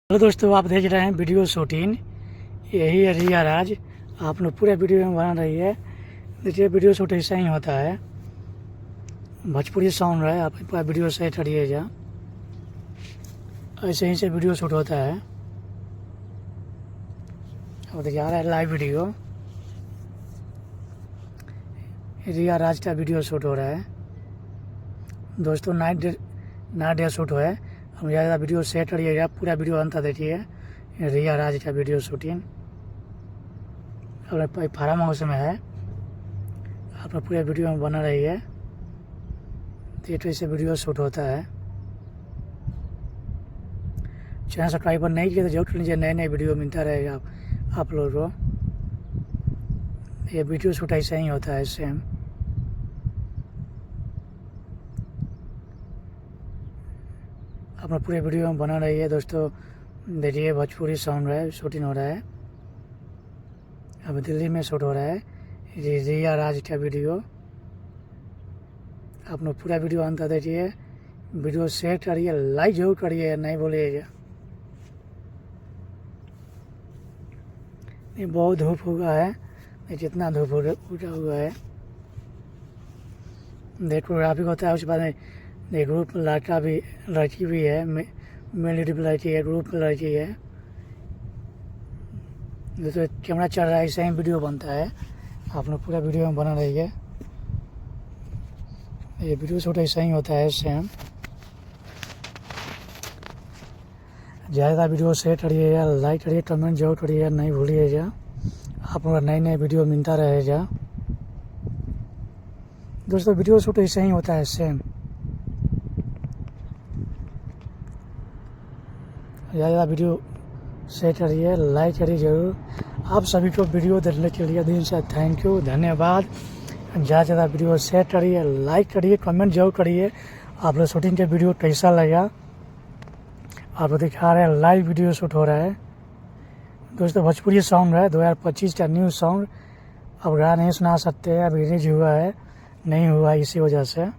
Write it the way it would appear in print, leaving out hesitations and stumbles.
Hello दोस्तों, आप देख रहे हैं वीडियो शूटिंग। यही है रिया राज। आप लोग पूरे वीडियो में बना रही है। देखिए, वीडियो शूट ऐसा ही होता है। भोजपुरी साउंड है, आप पूरा वीडियो से करिएगा। ऐसे ही से वीडियो शूट होता है। अब देखिए, आ रहा है लाइव वीडियो। रिया राज का वीडियो शूट हो रहा है। दोस्तों, नाइट डे शूट है। हम ज़्यादा वीडियो शेयर करिएगा, पूरा वीडियो अंत देखिए। रिया राज का वीडियो शूटिंग और फार्म हाउस में है। आप लोग पूरे वीडियो में बना रही है। तो ऐसे वीडियो शूट होता है। चैनल सब्सक्राइबर नहीं किया तो जरूर कर लीजिए, नए नए वीडियो मिलता रहेगा आप लोगों को। ये वीडियो शूट ऐसा ही होता है सेम। आप लोग पूरे वीडियो में बना रही है। दोस्तों देखिए, भोजपुरी साउंड है, शूटिंग हो रहा है। अब दिल्ली में शूट हो रहा है रिया राज का वीडियो। आप लोग पूरा वीडियो अंत देखिए। वीडियो शेयर करिए, लाइक जरूर करिए, नहीं बोलिएगा। ये बहुत धूप हुआ है, जितना धूप उठा हुआ है। देखो ट्रैफिक होता है, उसके बाद में एक ग्रुप लड़की भी है, मेल लड़की है, ग्रुप लड़की है। जैसे कैमरा चल रहा है, ऐसे ही वीडियो बनता है। आप लोग पूरा वीडियो में बना रही है। ये वीडियो शूट ऐसा ही होता है सेम। ज़्यादा वीडियो शेयर करिएगा, लाइक करिए, कमेंट जरूर करिएगा, नहीं भूलिएगा। आप लोग नए नए वीडियो मिलता रहेगा। दोस्तों, वीडियो शूट ऐसा ही होता है सेम। ज़्यादा वीडियो शेयर करिए, लाइक करिए जरूर। आप सभी को वीडियो देखने के लिए दिल से थैंक यू, धन्यवाद। ज़्यादा ज़्यादा वीडियो शेयर करिए, लाइक करिए, कमेंट जरूर करिए। आप लोग शूटिंग के वीडियो कैसा लगा। आप लोग दिखा रहे हैं लाइव वीडियो शूट हो रहा है। दोस्तों, भोजपुरी साउंड है, 2025 का न्यू साउंड। अब गाना नहीं सुना सकते, अभी रिलीज हुआ है, नहीं हुआ इसी वजह से।